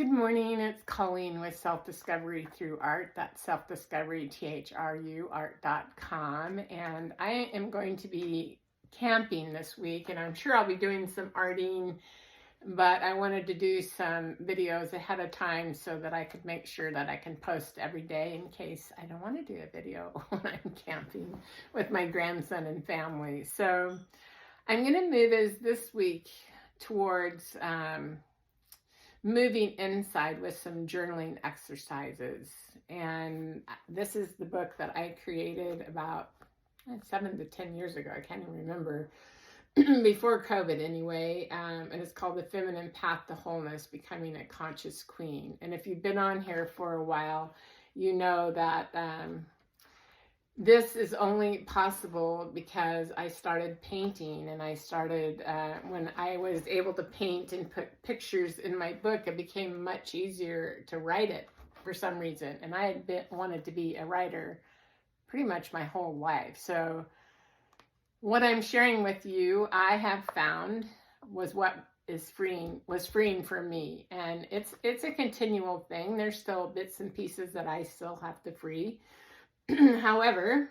Good morning, it's Colleen with Self-Discovery Through Art. That's self-discovery, THRU, art.com. And I am going to be camping this week, and I'm sure I'll be doing some arting, but I wanted to do some videos ahead of time so that I could make sure that I can post every day in case I don't want to do a video when I'm camping with my grandson and family. So I'm going to move us this week towards moving inside with some journaling exercises. And this is the book that I created about 7 to 10 years ago. I can't even remember. Before COVID anyway. And it's called The Feminine Path to Wholeness, Becoming a Conscious Queen. And if you've been on here for a while, you know that this is only possible because I started painting, and I started, when I was able to paint and put pictures in my book, it became much easier to write it for some reason. And I had wanted to be a writer pretty much my whole life. So what I'm sharing with you, I have found was what was freeing for me. And it's a continual thing. There's still bits and pieces that I still have to free. However,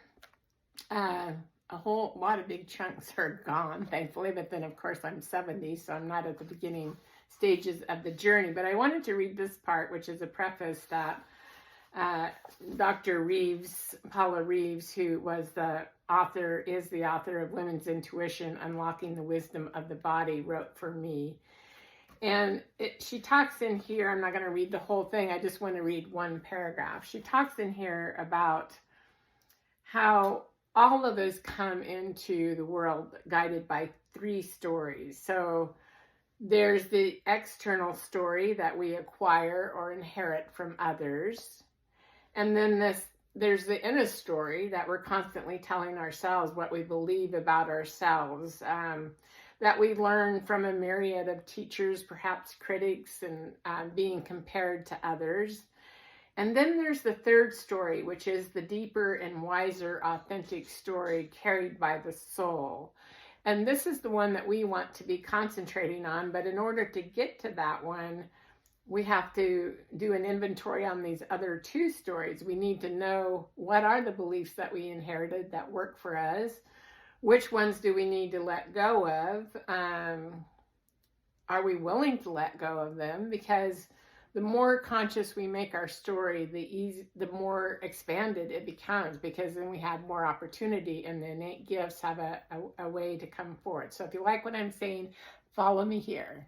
a whole lot of big chunks are gone, thankfully, but then of course I'm 70, so I'm not at the beginning stages of the journey. But I wanted to read this part, which is a preface that Dr. Reeves, Paula Reeves, who was is the author of Women's Intuition, Unlocking the Wisdom of the Body, wrote for me. And she talks in here, I'm not going to read the whole thing, I just want to read one paragraph. She talks in here about how all of us come into the world guided by 3 stories. So there's the external story that we acquire or inherit from others. And then there's the inner story that we're constantly telling ourselves, what we believe about ourselves, that we learn from a myriad of teachers, perhaps critics, and being compared to others. And then there's the 3rd story, which is the deeper and wiser, authentic story carried by the soul. And this is the one that we want to be concentrating on. But in order to get to that one, we have to do an inventory on these other 2 stories. We need to know, what are the beliefs that we inherited that work for us? Which ones do we need to let go of? Are we willing to let go of them? Because the more conscious we make our story, the more expanded it becomes, because then we have more opportunity, and the innate gifts have a way to come forward. So if you like what I'm saying, follow me here.